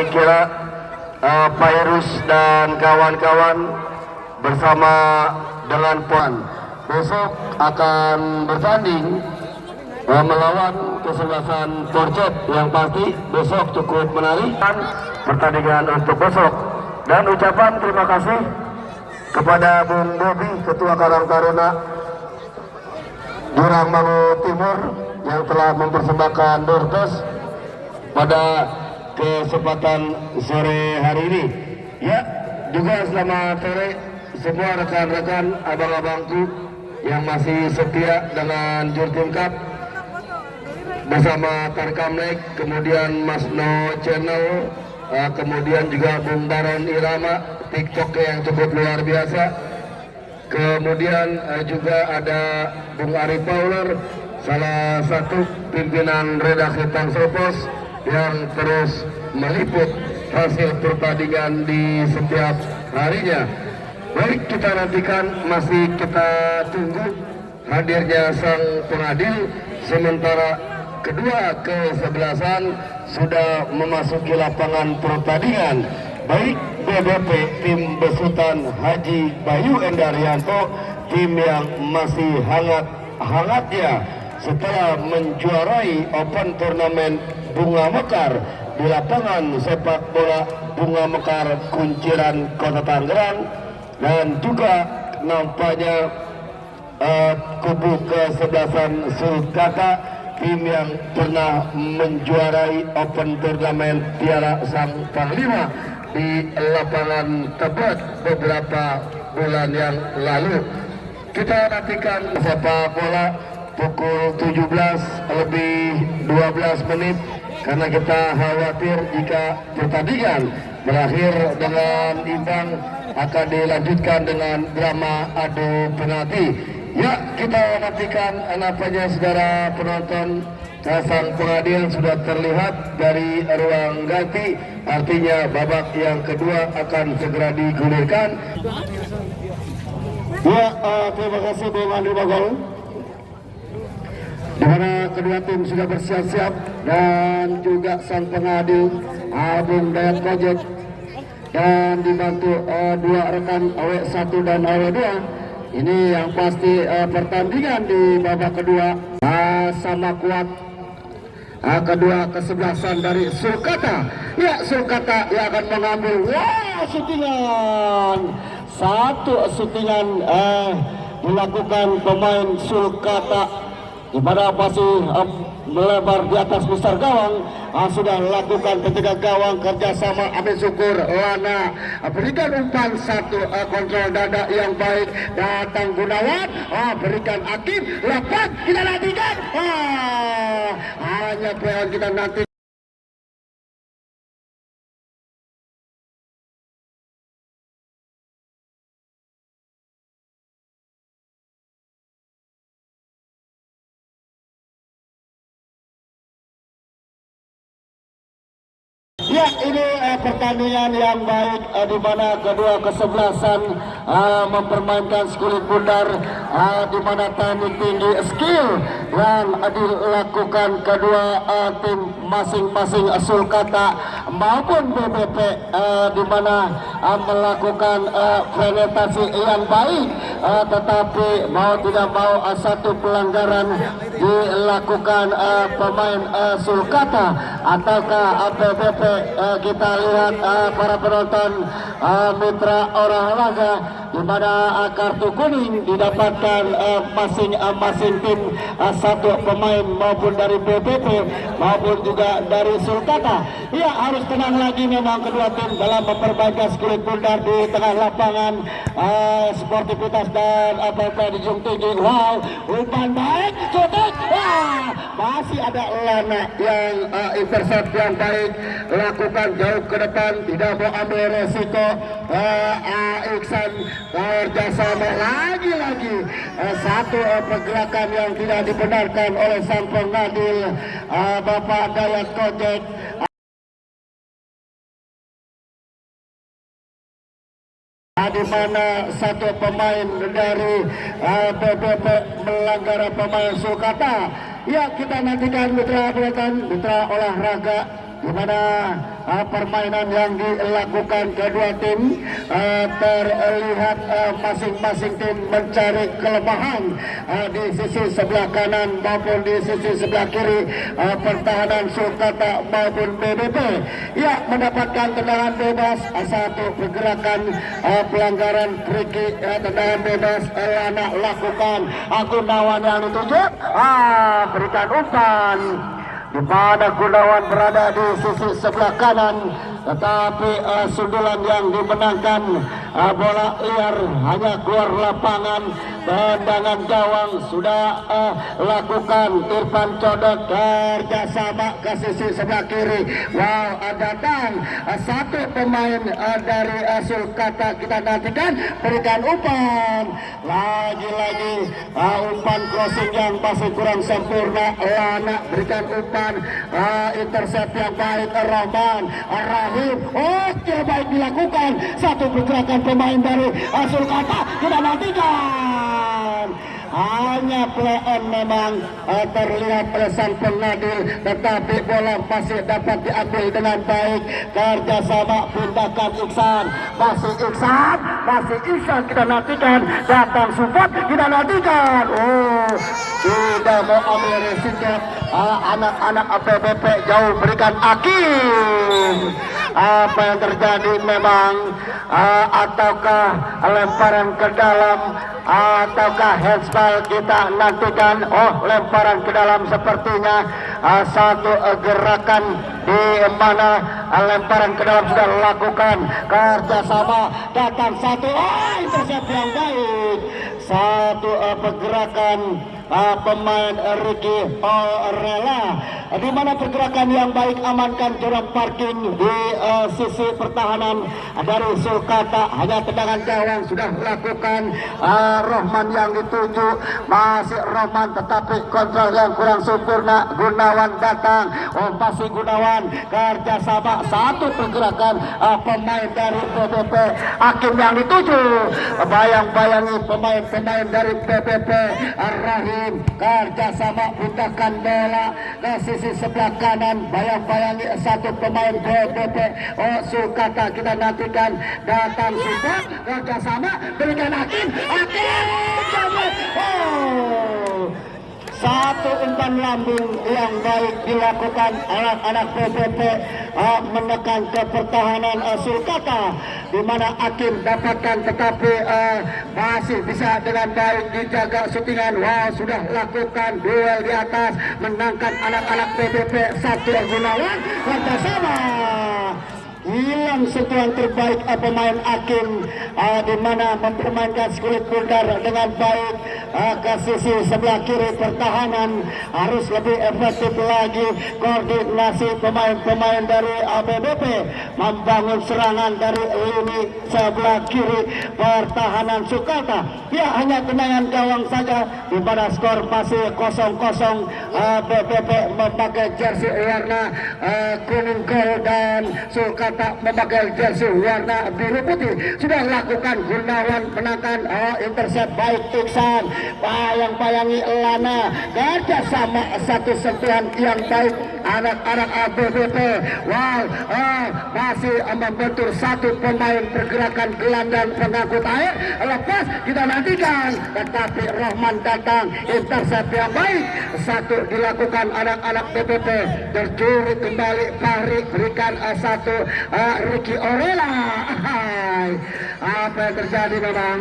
Kira Pairus dan kawan-kawan bersama dengan Puan besok akan bertanding melawan kesebelasan Porcet yang pasti besok cukup menarik pertandingan untuk besok. Dan ucapan terima kasih kepada Bung Bobi, Ketua Karang Taruna Jurang Mangu Timur yang telah mempersembahkan Dorpes pada kesempatan sore hari ini. Ya, juga selamat sore semua rekan-rekan abang-abangku yang masih setia dengan Jurtim Cup bersama Tarkamlek, kemudian Mas No Channel, kemudian juga Bung Baron Irama, TikTok yang cukup luar biasa. Kemudian juga ada Bung Ari Pauler, salah satu pimpinan redaksi Tangsopos yang terus meliput hasil pertandingan di setiap harinya. Baik, kita nantikan, masih kita tunggu hadirnya sang pengadil, sementara kedua kesebelasan sudah memasuki lapangan pertandingan. Baik BBP tim besutan Haji Bayu Endarianto, tim yang masih hangat-hangatnya setelah menjuarai Open Turnamen Bunga Mekar di lapangan sepak bola Bunga Mekar Kunciran Kota Tangerang, dan juga nampaknya kubu kesebelasan Sulkata, tim yang pernah menjuarai Open Turnamen Piala Sang Panglima di lapangan Tebet beberapa bulan yang lalu. Kita nantikan sepak bola pukul 17:12 karena kita khawatir jika pertandingan berakhir dengan imbang akan dilanjutkan dengan drama adu penalti. Ya, kita nantikan nampaknya saudara penonton, sang pengadil sudah terlihat dari ruang ganti, artinya babak yang kedua akan segera digulirkan. Ya, terima kasih Bung Andi Bagol, di mana kedua tim sudah bersiap-siap, dan juga sang pengadil Bung Dayat Kojek, dan dibantu dua rekan AW1 dan AW2. Ini yang pasti pertandingan di babak kedua sama kuat kedua kesebelasan dari Sulkata. Ya, Sulkata yang akan mengambil satu syutingan dilakukan pemain Sulkata, di mana masih melebar di atas besar gawang. Sudah lakukan ketika gawang kerjasama Amin Syukur Lana berikan umpan satu kontrol dada yang baik, datang Gunawan berikan Akib lepas, kita nantikan hanya playoff kita nanti. Ya, ini pertandingan yang baik di mana kedua kesebelasan mempermainkan skulit bundar, di mana teknik tinggi skill yang dilakukan kedua tim masing-masing Sulkata maupun BBP, di mana melakukan penetrasi yang baik, tetapi mau tidak mau satu pelanggaran dilakukan pemain Sulkata ataukah BBP. Kita lihat para penonton mitra olahraga, di mana kartu kuning didapatkan masing-masing tim, satu pemain maupun dari BBP maupun juga dari Sulkata. Ya, harus tenang lagi memang kedua tim dalam memperbaiki skulit bundar di tengah lapangan. Sportivitas dan apa-apa dijunjung tinggi. Wow, umpan baik, shooting. Masih ada Lana yang intercept yang baik, lakukan jauh ke depan, tidak mau ambil resiko. Iksan kerjasama lagi-lagi, satu pergerakan yang tidak dibenarkan oleh sang pengadil Bapak Dayat Kojek. Di mana satu pemain dari BBP melanggar pemain Sulkata. Ya, kita nantikan mitra penonton, mitra olahraga, di mana permainan yang dilakukan kedua tim terlihat masing-masing tim mencari kelemahan di sisi sebelah kanan maupun di sisi sebelah kiri pertahanan Sulkata maupun BBP ya mendapatkan tendangan bebas. Satu pergerakan pelanggaran free kick tendangan bebas Lana lakukan. Gunawan yang dituju berikan umpan di mana Gunawan berada di sisi sebelah kanan, tetapi sundulan yang dimenangkan bola liar hanya keluar lapangan. Tendangan gawang sudah lakukan Irfan Codot kerjasama ke sisi sebelah kiri. Wow, datang satu pemain dari Sulkata, kita nantikan berikan umpan lagi-lagi umpan crossing yang masih kurang sempurna. Lana berikan umpan intercept yang baik Rahman Rahim. Tidak baik dilakukan satu pergerakan pemain dari Sulkata, kita nantikan hanya play on memang terlihat oleh sang pengadil, tetapi bola masih dapat diambil dengan baik kerjasama tindakan Iksan. Masih Iksan kita nantikan, datang support kita nantikan. Tidak mau ambil resiko anak-anak BBP jauh berikan Akim. Apa yang terjadi memang ataukah lemparan ke dalam ataukah handsball kita nantikan. Lemparan ke dalam sepertinya satu gerakan di mana lemparan ke dalam sudah dilakukan kerjasama, datang satu intercept yang baik, satu pergerakan pemain Ricky Orela, di mana pergerakan yang baik amankan jarak parking di sisi pertahanan dari Sulkata. Hanya tendangan gawang sudah dilakukan Rohman yang dituju, masih Rohman tetapi kontrol yang kurang sempurna. Gunawan datang, masih Gunawan kerjasama, satu pergerakan pemain dari BBP. Hakim yang dituju, bayang-bayangi pemain-pemain dari BBP. Rahim kerjasama pindahkan bola ke sisi sebelah kanan, bayang-bayangi satu pemain BBP Sulkata, kita nantikan datang support kerjasama berikan Hakim satu umpan lambung yang baik dilakukan anak-anak BBP menekan ke pertahanan Sulkata, di mana Hakim dapatkan tetapi masih bisa dengan baik dijaga syutingan. Wow, sudah lakukan duel di atas, menangkan anak-anak BBP. Satu Gunawan kerjasama, hilang sentuhan terbaik pemain Hakim, di mana mempermainkan kulit bundar dengan baik ke sisi sebelah kiri pertahanan. Harus lebih efektif lagi koordinasi pemain-pemain dari BBP membangun serangan dari lini sebelah kiri pertahanan Sulkata. Ya, hanya tendangan gawang saja, di mana skor masih 0-0. BBP memakai jersey warna kuning gold dan Sulkata memakai jersey warna biru putih. Sudah lakukan Gunawan menangkan intercept baik Iksan, bayang-bayangi Lana kerjasama, satu sentuhan yang baik anak-anak BBP. Wow, masih membentur satu pemain pergerakan gelandang pengangkut air, lepas kita nantikan, tetapi Rahman datang intercept yang baik, satu dilakukan anak-anak BBP. Tercuri kembali Fahri, berikan satu Ricky Orela. Apa yang terjadi memang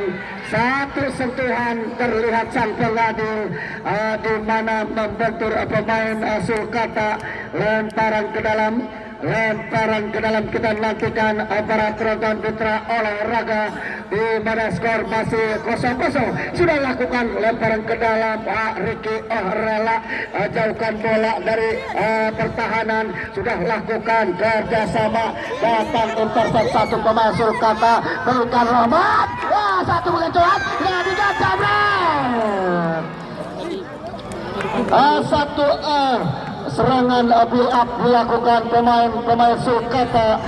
satu sentuhan terlihat sang pengadil, di mana membentur pemain Sulkata. Lemparan ke dalam kita nantikan para penonton putra olahraga, di mana skor masih 0-0. Sudah lakukan lemparan ke dalam Ricky Orela, jauhkan bola dari pertahanan, sudah lakukan kerjasama, datang intercept satu pemain Sulkata, berikan Rahmat, satu pengecohan yang digancam satu serangan build up dilakukan pemain Sulkata,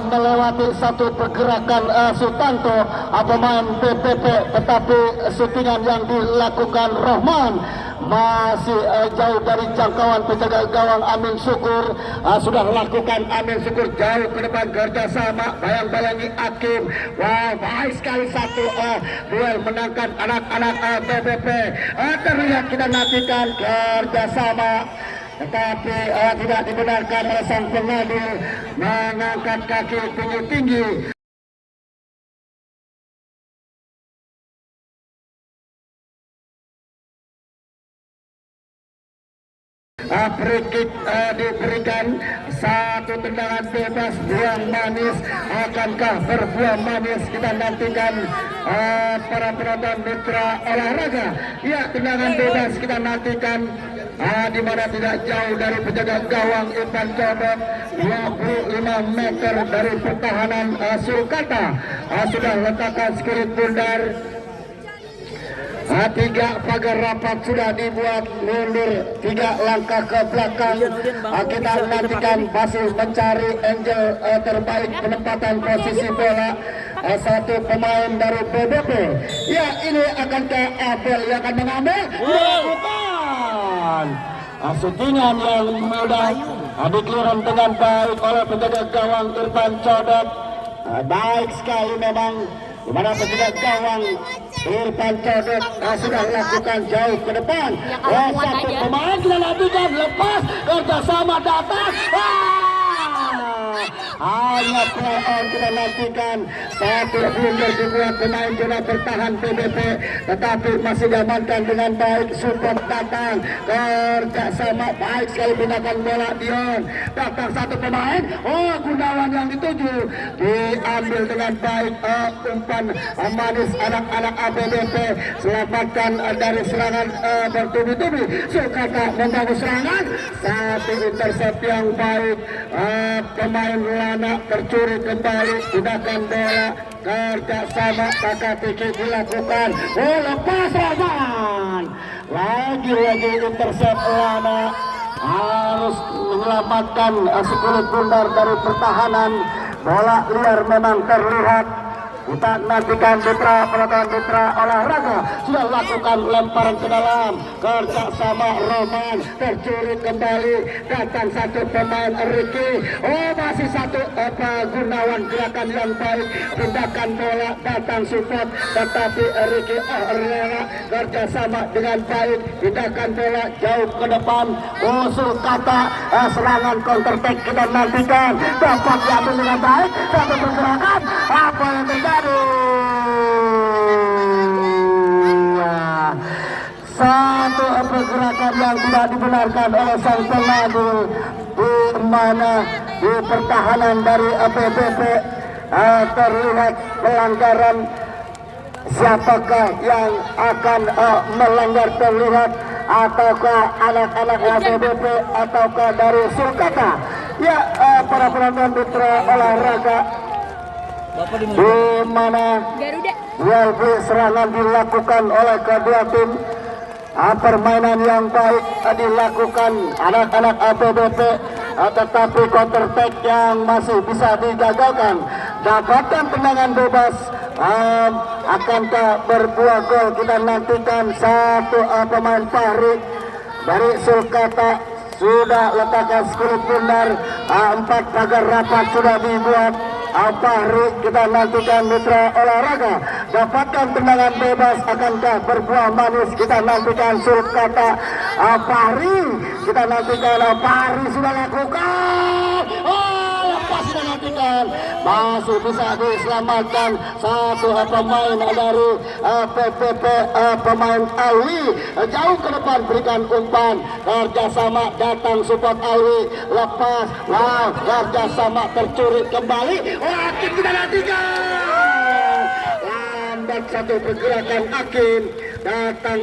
melewati satu pergerakan pemain BBP, tetapi syutingan yang dilakukan Rahman masih jauh dari jangkauan penjaga gawang Amin Syukur. Sudah lakukan Amin Syukur jauh ke depan kerjasama bayang-bayangi Hakim. Wah, baik sekali satu duel menangkan anak-anak BBP. Terlihat kita nantikan kerjasama, tetapi tidak dibenarkan oleh sang pengadil mengangkat kaki tinggi-tinggi. Free kick diberikan, satu tendangan bebas buang manis. Akankah berbuah manis? Kita nantikan para penonton mitra olahraga. Ya, tendangan bebas kita nantikan, di mana tidak jauh dari penjaga gawang Irfan Codot, 25 meter dari pertahanan Sulkata. Sudah letakkan skirit bundar. Tiga pagar rapat sudah dibuat, mundur 3 langkah ke belakang. Kita nantikan masih mencari angle terbaik penempatan posisi bola. Satu pemain dari BBP. Ya, ini akan ke Abel yang akan mengambil. Bukan. Shootingan yang mudah dikeliran dengan baik oleh penjaga gawang Irfan Codot. Baik sekali memang, di mana penjaga gawang Irfan Codot sudah lakukan jauh ke depan. Satu pemain kita nantikan, lepas kerjasama datang. Hanya play on kita nantikan, satu blunder dibuat pemain zona bertahan PBP, tetapi masih diamankan dengan baik. Support datang, kerjasama baik sekali, pindahkan bola Dion, datang satu pemain. Gunawan yang dituju diambil dengan baik. Umpan manis anak-anak ABBP, selamatkan dari serangan bertubi-tubi. Sulkata membangun serangan, satu intercept yang baik. Pemain Lana tercuri kembali, gunakan bola, kerjasama kakak Tiki dilakukan. Lepas Rahman, lagi-lagi intercept Lana, harus menyelamatkan sekulit bundar dari pertahanan. Bola liar memang terlihat. Kita nantikan penonton mitra olahraga sudah lakukan lemparan ke dalam, kerjasama Roman, tercuri kembali, datang satu pemain Ricky. Masih satu Gunawan, gerakan yang baik, pindahkan bola, datang support, tetapi Ricky Rera kerjasama dengan baik, pindahkan bola jauh ke depan. Sulkata, serangan counter attack kita nantikan, dapat diambil dengan baik, satu pergerakan, apa yang terjadi? Satu pergerakan yang tidak dibenarkan oleh sang pengadil, di mana di pertahanan dari BBP terlihat pelanggaran. Siapakah yang akan melanggar terlihat, ataukah anak-anak BBP ataukah dari Sulkata? Ya, para penonton mitra olahraga, di mana serangan dilakukan oleh kedua tim. Permainan yang baik dilakukan anak-anak ABBP, tetapi counter attack yang masih bisa digagalkan. Dapatkan tendangan bebas, akankah berbuah gol? Kita nantikan. Satu pemain Fahri dari Sulkata sudah letakkan skurit bundar. 4 pagar rapat sudah dibuat. Fahri, kita nantikan mitra olahraga, dapatkan tendangan bebas, akankah berbuah manis? Kita nantikan. Sulkata, Fahri, kita nantikan. Fahri sudah lakukan, lepas kita nantikan, masih bisa diselamatkan. Satu pemain dari PPP, pemain Alwi, jauh ke depan, berikan umpan, kerjasama datang support Alwi, lepas, kerjasama tercuri kembali. Kita nantikan, lambat satu pergerakan Hakim, datang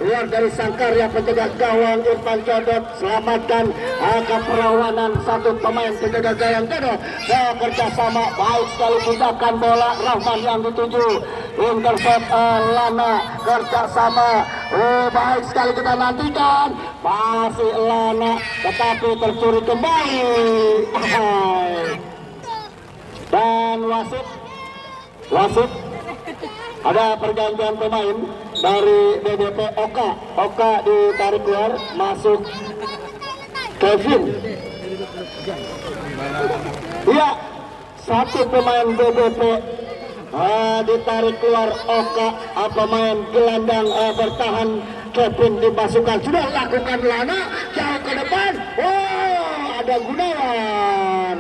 keluar dari sangkarnya penjaga gawang Irfan Codot, selamatkan keperawanan satu pemain penjaga gawang Codot. Kerjasama baik sekali, pindahkan bola, Rahman yang dituju, intercept Lana, kerjasama baik sekali kita nantikan, masih Lana, tetapi tercuri kembali. Dan wasit ada pergantian pemain dari BBP Oka ditarik keluar, masuk Kevin. Iya, satu pemain BBP ditarik keluar Oka, pemain gelandang bertahan Kevin dimasukkan, sudah lakukan Lana jauh ke depan. Oh, ada Gunawan,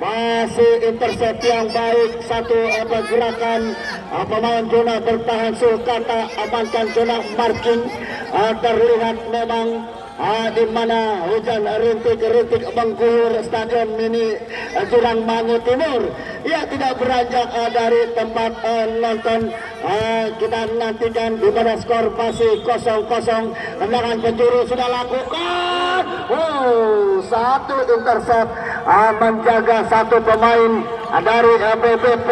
masih intercept yang baik, satu gerakan pemain zona bertahan Sulkata amankan zona marking. Terlihat memang di mana hujan rintik mengguyur stadion mini Jurang Mangu Timur. Ia tidak beranjak dari tempat nonton. Kita nantikan di mana skor masih 0-0. Tendangan penjuru sudah lakukan. Satu intercept menjaga satu pemain dari BBP.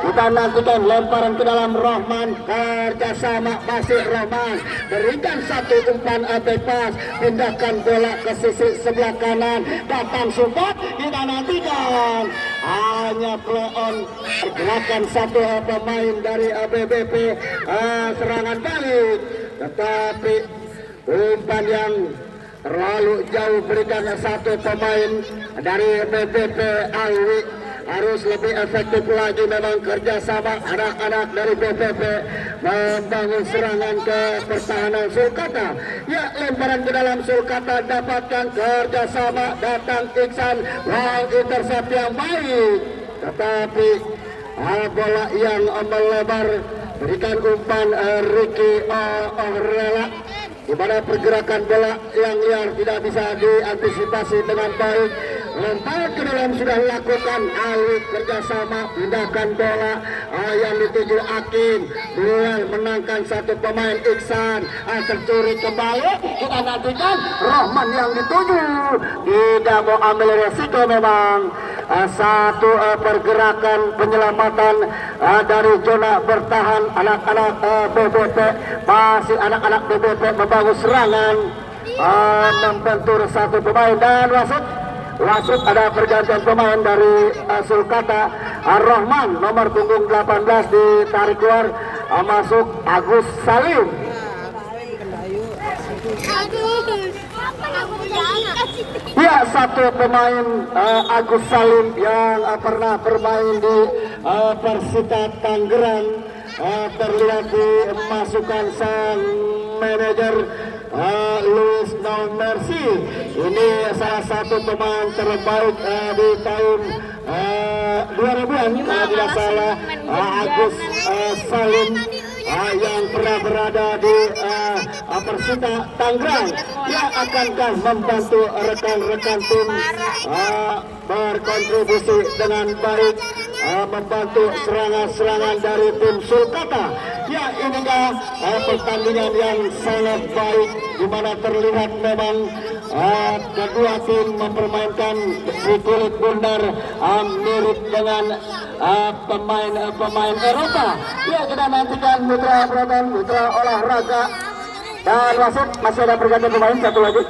Kita nantikan lemparan ke dalam Rohman, kerjasama masih Rohman, berikan satu umpan bebas, pindahkan bola ke sisi sebelah kanan, datang support. Kita nantikan hanya play on, pergerakan satu pemain dari BBP, serangan balik, tetapi umpan yang terlalu jauh berikan satu pemain dari BBP. Alwi harus lebih efektif lagi, memang kerjasama anak-anak dari BBP membangun serangan ke pertahanan Sulkata. Ya, lemparan ke dalam Sulkata, dapatkan kerjasama, datang Iksan, intercept yang baik, tetapi bola yang melebar, berikan umpan Ricky Orela, di mana pergerakan bola yang liar tidak bisa diantisipasi dengan baik. Lempar ke dalam sudah dilakukan, Alwi kerjasama, pindahkan bola yang dituju Akin, duel menangkan satu pemain Iksan, tercuri kembali. Kita nantikan Rohman yang dituju, tidak mau ambil resiko memang. Satu pergerakan penyelamatan dari zona bertahan anak-anak BBP, masih anak-anak BBP membangun serangan, membentur satu pemain dan wasit ada pergantian pemain dari Sulkata. Rohman nomor punggung 18 ditarik keluar, masuk Agus Salim. Ya, satu pemain Agus Salim yang pernah bermain di Persita Tangerang, terlihat dimasukkan sang manajer Luis No Mercy. Ini salah satu pemain terbaik di tahun 2000-an, tidak salah. Agus Salim yang pernah berada di Persita Tangerang, yang akankah membantu rekan-rekan tim berkontribusi dengan baik, membantu serangan-serangan dari tim Sulkata. Ya, inilah pertandingan yang sangat baik, di mana terlihat memang kedua tim mempermainkan si kulit bundar mirip dengan pemain Eropa. Ya, kita nantikan mitra penonton, mitra olahraga, dan wasit masih ada pergantian pemain satu lagi.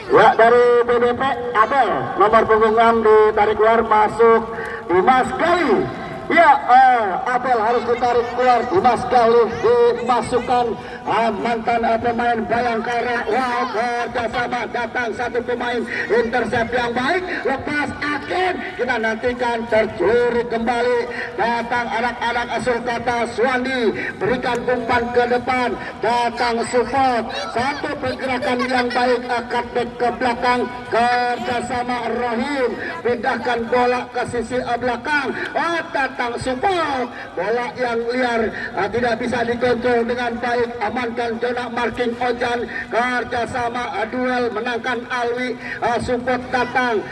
Ya, dari BBP Abel nomor punggung 6 ditarik keluar, masuk Dimas Gali. Ya, Abel harus ditarik keluar, Dimas Gali dimasukkan, mantan pemain Bayangkara. Kerjasama, datang satu pemain, intercept yang baik, lepas Akin. Kita nantikan tercuri kembali, datang anak-anak Sulkata. Suwandi berikan umpan ke depan, datang support, satu pergerakan yang baik, cutback ke belakang, kerjasama Rohim, pindahkan bola ke sisi belakang, datang support, bola yang liar, tidak bisa dikontrol dengan baik, amankan zona marking Ojan, kerjasama duel menangkan Alwi, support datang,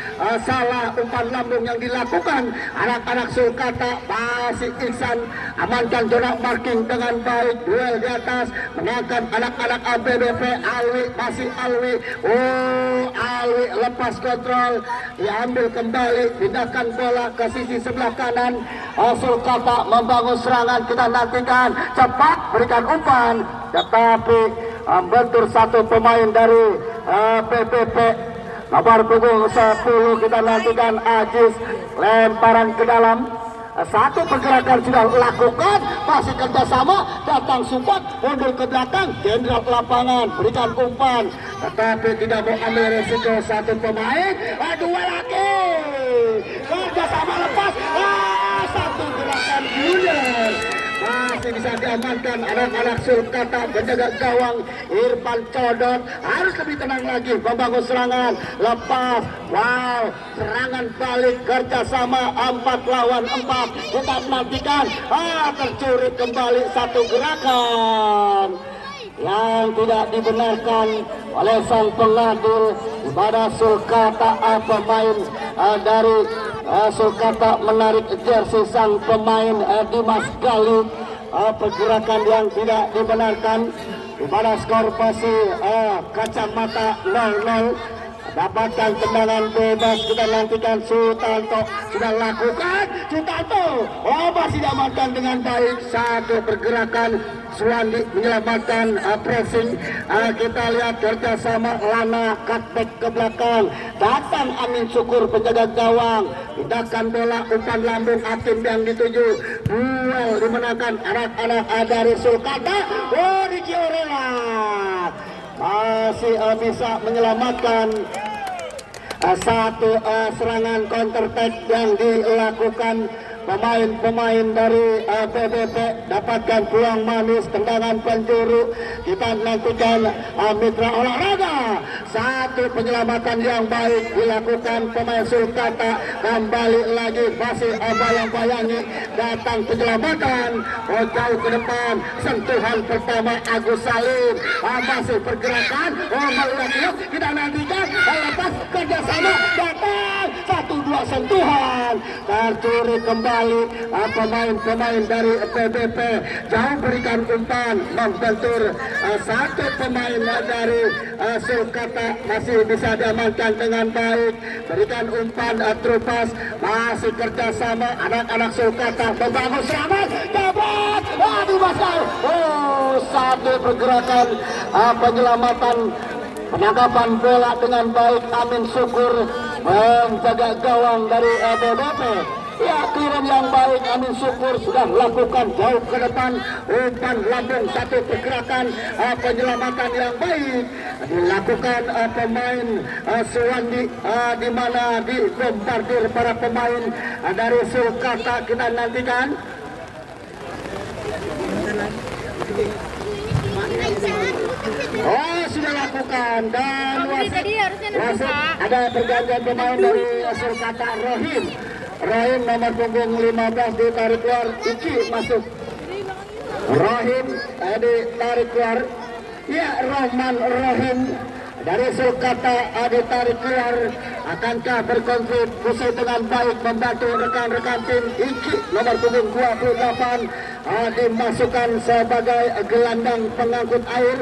salah umpan lambung yang dilakukan anak-anak Sulkata. Masih Iksan, amankan zona marking dengan baik, duel di atas, menangkan anak-anak BBP. Alwi, masih Alwi, Alwi lepas kontrol, diambil kembali, pindahkan bola ke sisi sebelah kanan. Sulkata membangun serangan, kita nantikan, cepat berikan umpan, tetapi bentur satu pemain dari BBP nomor punggung 10. Kita nantikan Ajis, lemparan ke dalam, Satu pergerakan sudah lakukan, masih kerjasama, datang support, mundur ke belakang, jenderal lapangan, berikan umpan, tetapi tidak mau ambil resiko satu pemain, dua lagi, kerjasama lepas, satu gerakan Junior. Masih bisa diamankan anak-anak Sulkata penjaga gawang Irfan Codot harus lebih tenang lagi membangun serangan lepas. Wow, serangan balik kerjasama 4 lawan 4. Kita nantikan tercuri kembali satu gerakan yang tidak dibenarkan oleh sang pengadil pada Sulkata. Pemain dari Sulkata menarik jersey sang pemain Dimas Galih. Pergerakan yang tidak dibenarkan pada skor masih kacamata 0-0. Dapatkan tendangan bebas, kita nantikan Sutanto sudah lakukan. Sutanto masih diamankan dengan baik. Satu pergerakan Suwandi menyelamatkan pressing. Kita lihat kerjasama Lana cutback ke belakang, datang Amin Syukur penjaga gawang, pindahkan bola umpan lambung Akim yang dituju. Duel dimenangkan anak-anak dari Sulkata. Ricky Orela masih bisa menyelamatkan satu serangan counter attack yang dilakukan pemain-pemain dari PBP. Dapatkan peluang manis, tendangan penjuru. Kita nantikan mitra olahraga. Satu penyelamatan yang baik dilakukan pemain Sulkata. Kembali lagi masih bayang-bayangi, datang penyelamatan jauh ke depan. Sentuhan pertama Agus Salim, masih pergerakan melihat, kita nantikan lepas kerjasama, datang 1-2 sentuhan, tercuri kembali pemain-pemain dari PBP. Jauh berikan umpan membentur satu pemain dari Sulkata, masih bisa diamankan dengan baik. Berikan umpan terupas, masih kerjasama anak-anak Sulkata membangun serangan, dapat satu pergerakan penyelamatan, penangkapan bola dengan baik Amin Syukur menjaga gawang dari PBP. Ya, kirim yang baik Amin Syukur sudah lakukan jauh ke depan, umpan lambung, satu pergerakan penyelamatan yang baik dilakukan pemain Suwandi, di mana dibombardir para pemain dari Sulkata. Kita nantikan sudah lakukan, dan wasit ada pergantian pemain dari Sulkata. Rahim nomor punggung 15 ditarik keluar, Iki masuk. Rahim ditarik keluar. Ya, Rahman Rahim dari Sulkata ditarik keluar. Akankah berkontribusi dengan baik membantu rekan-rekan tim? Iki nomor punggung 28 dimasukkan sebagai gelandang pengangkut air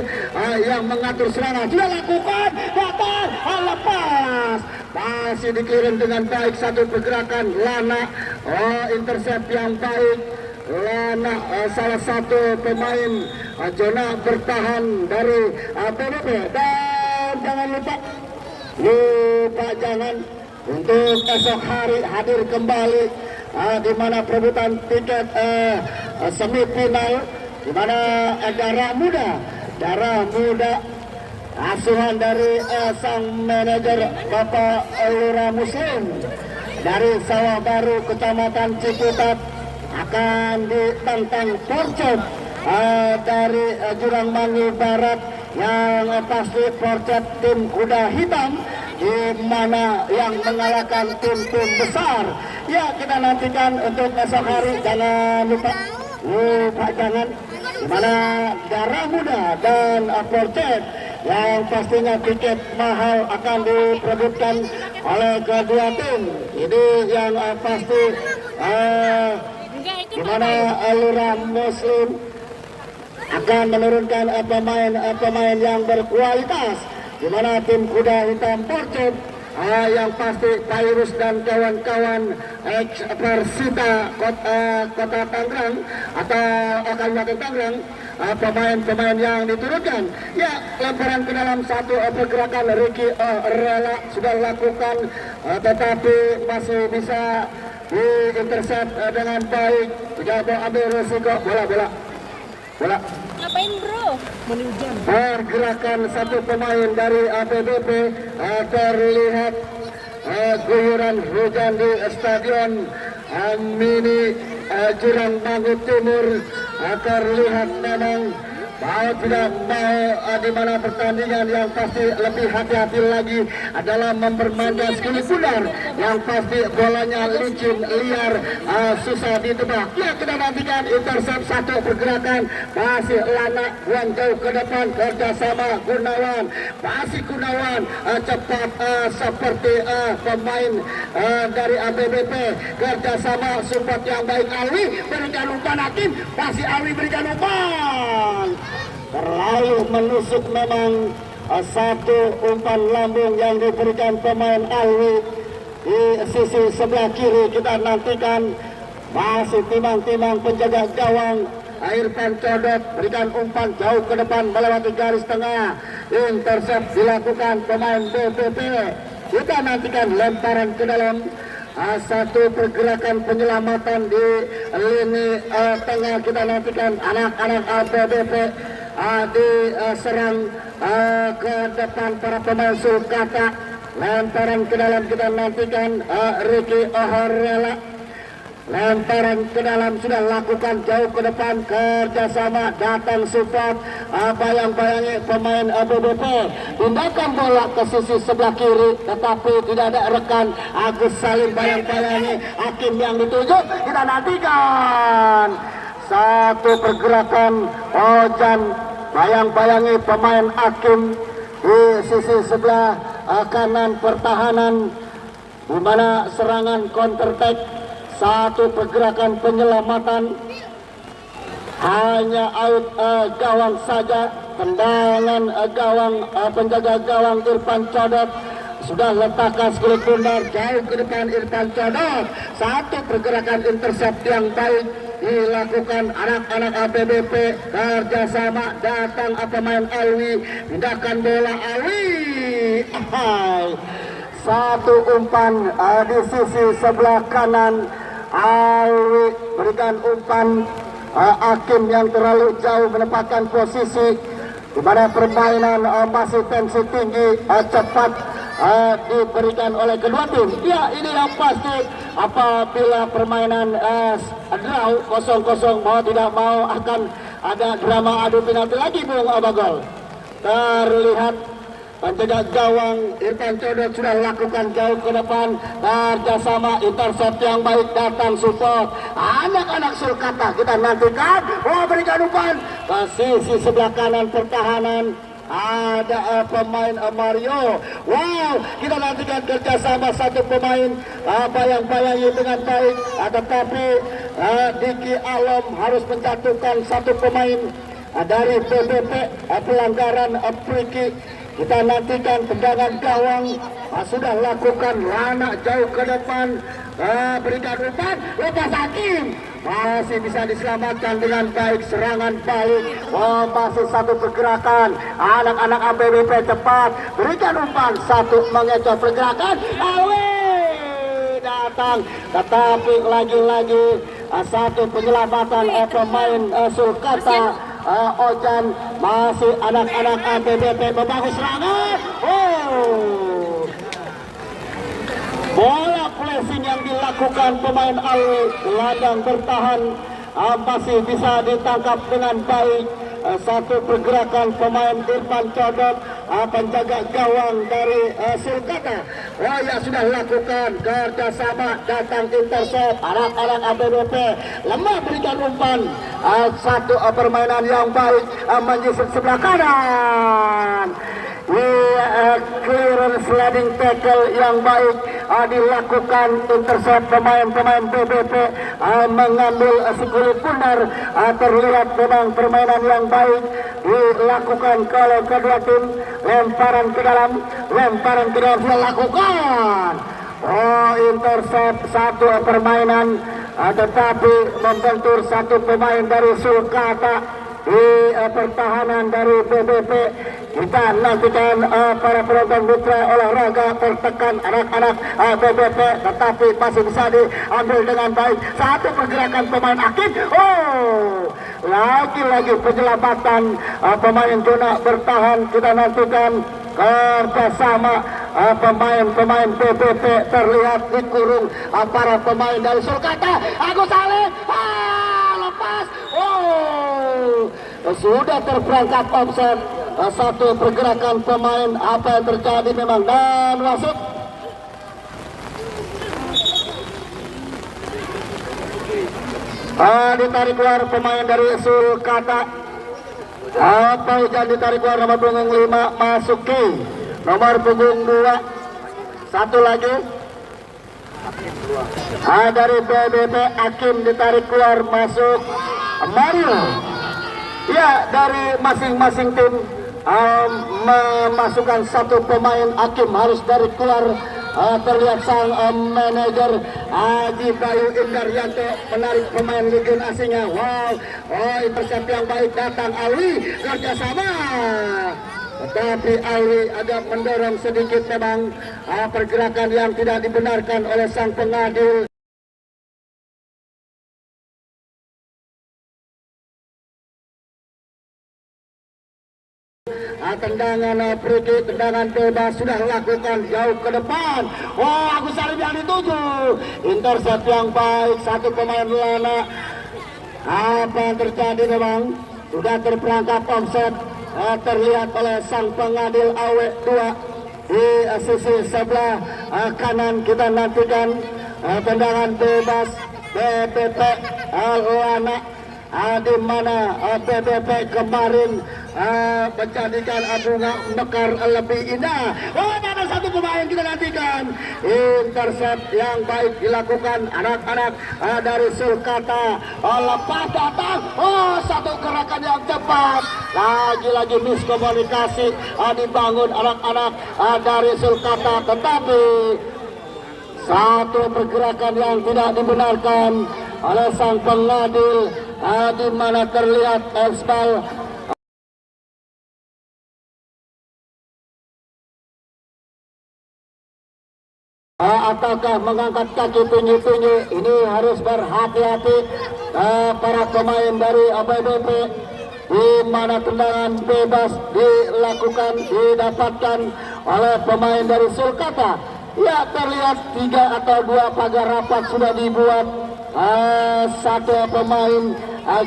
yang mengatur serangan. Dia lakukan, datang, lepas, masih dikirim dengan baik. Satu pergerakan Lana, intercept yang baik Lana, salah satu pemain zona bertahan dari PBP. Dan jangan lupa jangan untuk esok hari hadir kembali di mana perebutan tiket semifinal, di mana darah muda asuhan dari sang manajer Bapak Lura Muslim dari Sawah Baru Kecamatan Ciputat akan ditantang Porcep dari Jurang Mangu Barat, yang pasti Porcep tim kuda hitam, di mana yang mengalahkan tim-tim besar. Ya, kita nantikan untuk esok hari. Jangan lupa jangan, di mana Darah Muda dan Porcep yang pastinya tiket mahal akan diperebutkan oleh kedua tim. Ini yang pasti di mana Lurah Muslim akan menurunkan pemain yang berkualitas, di mana tim kuda hitam Porcep yang pasti Pairus dan kawan-kawan ex Persita Kota Tangerang atau Kabupaten Tangerang, pemain-pemain yang diturunkan. Ya, lemparan ke dalam satu pergerakan Ricky rela sudah lakukan, tetapi masih bisa di intercept dengan baik, tidak ambil resiko bola. Ngapain bro? Menujan. Pergerakan satu pemain dari APBP terlihat guyuran hujan di stadion mini Jurang Bangku Timur terlihat memang mau tidak mau di mana pertandingan yang pasti lebih hati-hati lagi adalah mempermainkan skill pundar yang pasti bolanya licin, liar, susah ditebak. Ya, kita nantikan intercept satu pergerakan masih Lana buang jauh ke depan kerjasama Gunawan, masih Gunawan cepat seperti pemain dari ABBP kerjasama support yang baik. Alwi berikan umpan, Hakim masih Alwi berikan umpan. Terlalu menusuk memang satu umpan lambung yang diberikan pemain Alwi di sisi sebelah kiri. Kita nantikan masih timang-timang penjaga gawang Irfan Codot berikan umpan jauh ke depan melewati garis tengah. Intercept dilakukan pemain BPP. Kita nantikan lemparan ke dalam. Satu pergerakan penyelamatan di lini tengah. Kita nantikan anak-anak APBP diserang ke depan para pemain Sulkata. Lemparan ke dalam kita nantikan Ricky Ohorela. Lemparan ke dalam sudah lakukan jauh ke depan kerjasama datang support bayang-bayangi pemain ABBP. Tindakan bola ke sisi sebelah kiri tetapi tidak ada rekan Agus Salim bayang-bayangi Hakim yang dituju. Kita nantikan satu pergerakan Ojan bayang-bayangi pemain Hakim di sisi sebelah kanan pertahanan di mana serangan counter attack. Satu pergerakan penyelamatan hanya out gawang saja. Tendangan gawang penjaga gawang Irfan Codot sudah letakkan skill pundar jauh ke depan Irfan Codot. Satu pergerakan intercept yang baik dilakukan anak-anak APBP kerjasama datang pemain Alwi. Tindakan bola Alwi. Satu umpan di sisi sebelah kanan. Alwi berikan umpan. Hakim yang terlalu jauh menempatkan posisi di mana permainan masih tensi tinggi, cepat diberikan oleh kedua tim. Ya, ini yang pasti apabila permainan draw 0-0 mau tidak mau akan ada drama adu penalti lagi, Bung Abagol. Terlihat penjaga gawang Irfan Codot sudah lakukan jauh ke depan kerjasama intercept yang baik datang support anak-anak Sulkata. Kita nantikan berikan umpan ke sisi sebelah kanan pertahanan ada pemain Mario. Wow, kita nantikan kerjasama satu pemain bayang-bayangi dengan baik tetapi Diki Alom harus menjatuhkan satu pemain dari BBP pelanggaran free kick. Kita nantikan tendangan gawang sudah lakukan Lana jauh ke depan berikan umpan lepas Hakim masih bisa diselamatkan dengan baik. Serangan balik masih satu pergerakan anak-anak ABBP cepat berikan umpan satu mengecoh pergerakan datang tetapi lagi-lagi satu penyelamatan pemain Sulkata. Ojan masih anak-anak ABBP membangun serangan. Bola flashing yang dilakukan pemain Alwi gelandang bertahan masih bisa ditangkap dengan baik. Satu pergerakan pemain Irfan Codot penjaga gawang dari Sulkata. Ya sudah lakukan kerjasama datang intercept anak-anak ABBP lemah berikan umpan satu permainan yang baik menyisir sebelah kanan. Clearance sliding tackle yang baik dilakukan intercept pemain-pemain BBP mengambil sikulit pundar. Terlihat memang permainan yang baik dilakukan oleh kedua tim. Lemparan ke dalam dilakukan. Intercept satu permainan tetapi membentur satu pemain dari Sulkata. di pertahanan dari BBP. Kita nantikan para penonton mitra olahraga tertekan anak-anak BBP, tetapi masih bisa diambil dengan baik. Satu pergerakan pemain Akib. Oh, lagi-lagi penyelamatan pemain Jona bertahan. Kita nantikan kerjasama pemain-pemain BBP terlihat dikurung para pemain dari Sulkata. Agus Salim lepas. Oh, sudah terperangkap offset. Satu pergerakan pemain, apa yang terjadi memang, dan wasit ditarik keluar pemain dari Sulkata. Apa yang ditarik keluar nomor punggung 5 Masuki, nomor punggung 2 satu lagi dari BBP Hakim ditarik keluar, masuk Mario. Ya, dari masing-masing tim memasukkan satu pemain. Hakim harus dari keluar. Terlihat sang manajer Haji Bayu Indaryanto menarik pemain legend asingnya. Wow, intercept yang baik datang Alwi, kerjasama. Tetapi Alwi agak mendorong sedikit memang, pergerakan yang tidak dibenarkan oleh sang pengadil. Tendangan free, tendangan bebas sudah lakukan jauh ke depan. Oh, Agus Salim yang dituju. Intercept yang baik, satu pemain Lana. Apa yang terjadi memang sudah terperangkap offset, terlihat oleh sang pengadil AW 2 di sisi sebelah kanan. Kita nantikan tendangan bebas BBP Lana, di mana BBP kemarin menjadikan bunga mekar lebih indah. Oh, ada satu pemain kita nantikan. Intercept yang baik dilakukan anak-anak dari Sulkata. Lepas datang. Oh, satu gerakan yang cepat. Lagi-lagi miskomunikasi dibangun anak-anak dari Sulkata, tetapi satu pergerakan yang tidak dibenarkan oleh sang pengadil, di mana terlihat Esbal ataukah mengangkat kaki tinggi-tinggi. Ini harus berhati-hati para pemain dari BBP, di mana tendangan bebas didapatkan oleh pemain dari Sulkata. Ya, terlihat 3 atau 2 pagar rapat sudah dibuat. Satu pemain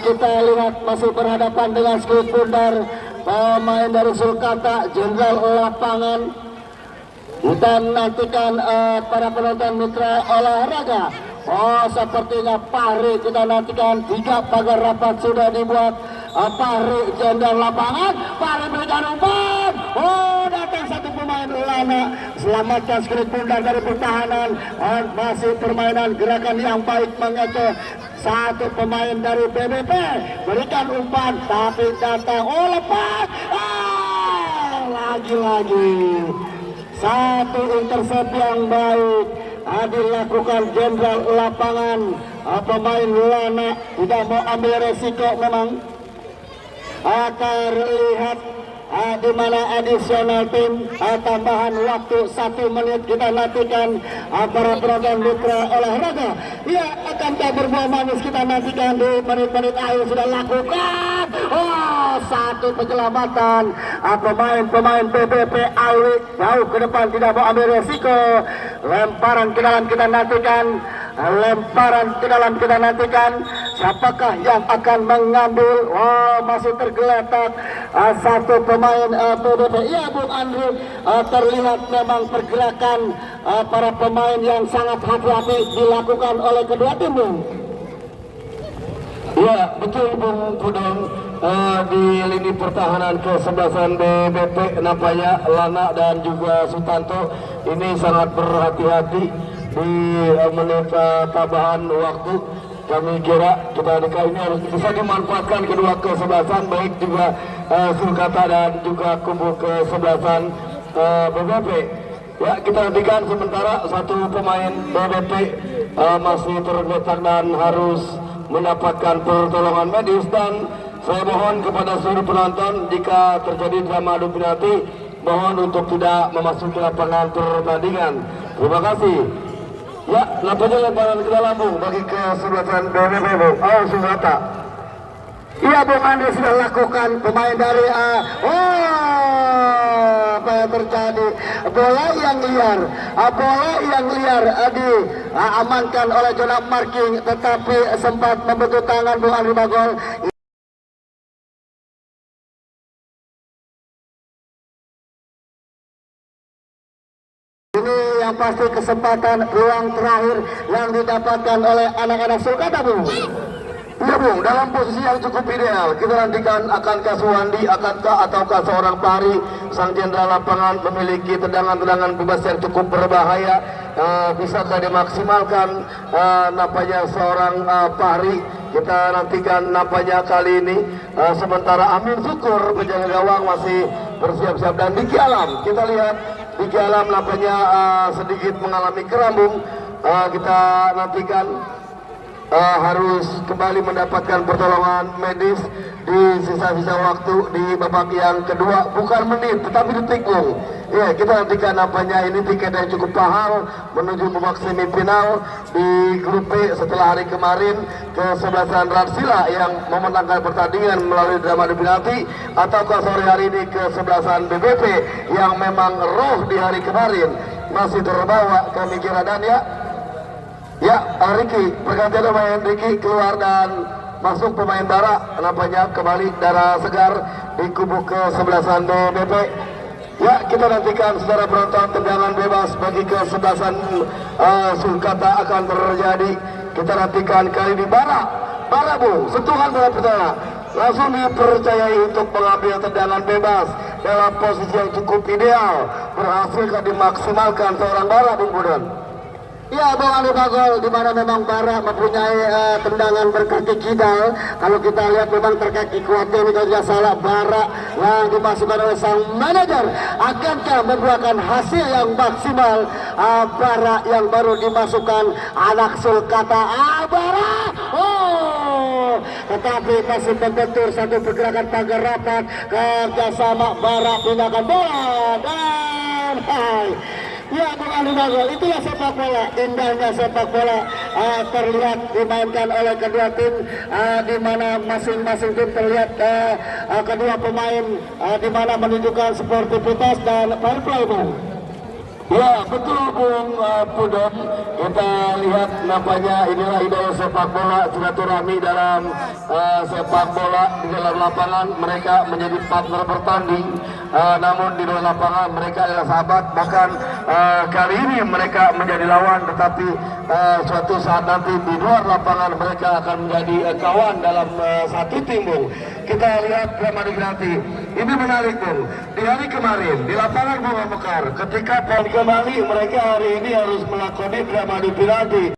kita lihat masih berhadapan dengan skuad pundar pemain dari Sulkata, Jenderal Lapangan. Kita nantikan para penonton mitra olahraga. Oh, sepertinya Pari kita nantikan 3 pagar rapat sudah dibuat. Pari Jenderal Lapangan, Pari berikan umpan. Oh, datang satu pemain Lana, selamatkan skuad pundar dari pertahanan. Masih permainan gerakan yang baik mengecoh. Satu pemain dari BBP berikan umpan, tapi datang. Oh, lepas. Lagi-lagi satu intercept yang baik dilakukan Jenderal Lapangan. Pemain Lana tidak mau ambil resiko memang. Terlihat di mana additional tim, tambahan waktu 1 menit. Kita nantikan para penonton mitra olahraga. Ya, akankah berbuah manis kita nantikan di menit-menit akhir sudah lakukan. Oh, satu penyelamatan pemain BBP Alwi jauh ke depan, tidak mau ambil resiko. Lemparan ke dalam kita nantikan. Siapakah yang akan mengambil. Oh, masih tergeletak satu pemain BBP. Ya, Bung Andri, terlihat memang pergerakan para pemain yang sangat hati-hati dilakukan oleh kedua tim, Bung. Ya, betul Bung Pudong. Di lini pertahanan kesebelasan BBP nampaknya Lana dan juga Sutanto ini sangat berhati-hati di menit tambahan waktu. Kami kira kita ini harus bisa dimanfaatkan kedua kesebelasan, baik juga Sulkata dan juga kubu kesebelasan BBP. Ya, kita nantikan sementara satu pemain BBP masih tergeletak dan harus mendapatkan pertolongan medis, dan Saya mohon kepada seluruh penonton jika terjadi drama adu penalti, mohon untuk tidak memasuki lapangan pertandingan. Terima kasih. Ya, nampaknya lemparan ke dalam Bung bagi kesebelasan BBB Bung. Oh, Susata. Iya, Bung Andri sudah lakukan pemain dari apa yang terjadi? Bola yang liar, diamankan oleh zona marking, tetapi sempat membentuk tangan Bung Andri Bagol. Ini yang pasti kesempatan ruang terakhir yang didapatkan oleh anak-anak Sulkata, Bung. Ya Bung, dalam posisi yang cukup ideal, kita nantikan akankah Suwandi, ataukah seorang Pari, sang jenderal lapangan memiliki tendangan-tendangan bebas yang cukup berbahaya, bisakah dimaksimalkan nampaknya seorang Pari. Kita nantikan nampaknya kali ini, sementara Amin Syukur penjaga gawang masih bersiap-siap, dan Diki Alam, kita lihat Diki Alam nampaknya sedikit mengalami kerambung. Kita nantikan harus kembali mendapatkan pertolongan medis di sisa-sisa waktu di babak yang kedua, bukan menit tetapi detik Bung. Ya, kita nantikan nampaknya ini tiket yang cukup mahal menuju babak semifinal di grup B setelah hari kemarin kesebelasan Rarsila yang memenangkan pertandingan melalui drama adu penalti, ataukah sore hari ini kesebelasan BBP yang memang roh di hari kemarin masih terbawa ke Mikiradan. Ya, Ricky, pergantian pemain Ricky keluar dan masuk pemain Bara, nampaknya kembali darah segar di kubu kesebelasan BBP. Ya, kita nantikan saudara penonton, tendangan bebas bagi kesebelasan Sulkata akan terjadi. Kita nantikan kali ini Bara Bung, sentuhan bola pertama langsung dipercayai untuk mengambil tendangan bebas dalam posisi yang cukup ideal, berhasil dimaksimalkan seorang Bara, Bung Budon. Ya, Bung Andri Bagol, di mana memang Bara mempunyai tendangan berkaki kidal. Kalau kita lihat memang terkaki kuatnya ini kalau tidak salah Bara yang dimasukkan oleh sang manajer. Akankah membuahkan hasil yang maksimal? Bara yang baru dimasukkan anak Sulkata. Bara! Tetapi masih membentur satu pergerakan pagar rapat, kerjasama Bara pindahkan bola dan ya, Bung Andri Bagol, itulah sepak bola, indahnya sepak bola terlihat dimainkan oleh kedua tim, di mana masing-masing tim terlihat kedua pemain di mana menunjukkan sportivitas dan fair play, Bung. Ya, betul Bung Pudon. Kita lihat nampaknya inilah idea sepak bola, silaturahmi dalam sepak bola di dalam lapangan. Mereka menjadi partner bertanding, namun di dalam lapangan mereka adalah sahabat. Bahkan kali ini mereka menjadi lawan, tetapi suatu saat nanti di luar lapangan mereka akan menjadi kawan dalam satu tim, Bung. Kita lihat drama penalti. Ini menarik, Bung. Di hari kemarin di lapangan Bunga Mekar, ketika poin kembali, mereka hari ini harus melakoni drama adu penalti.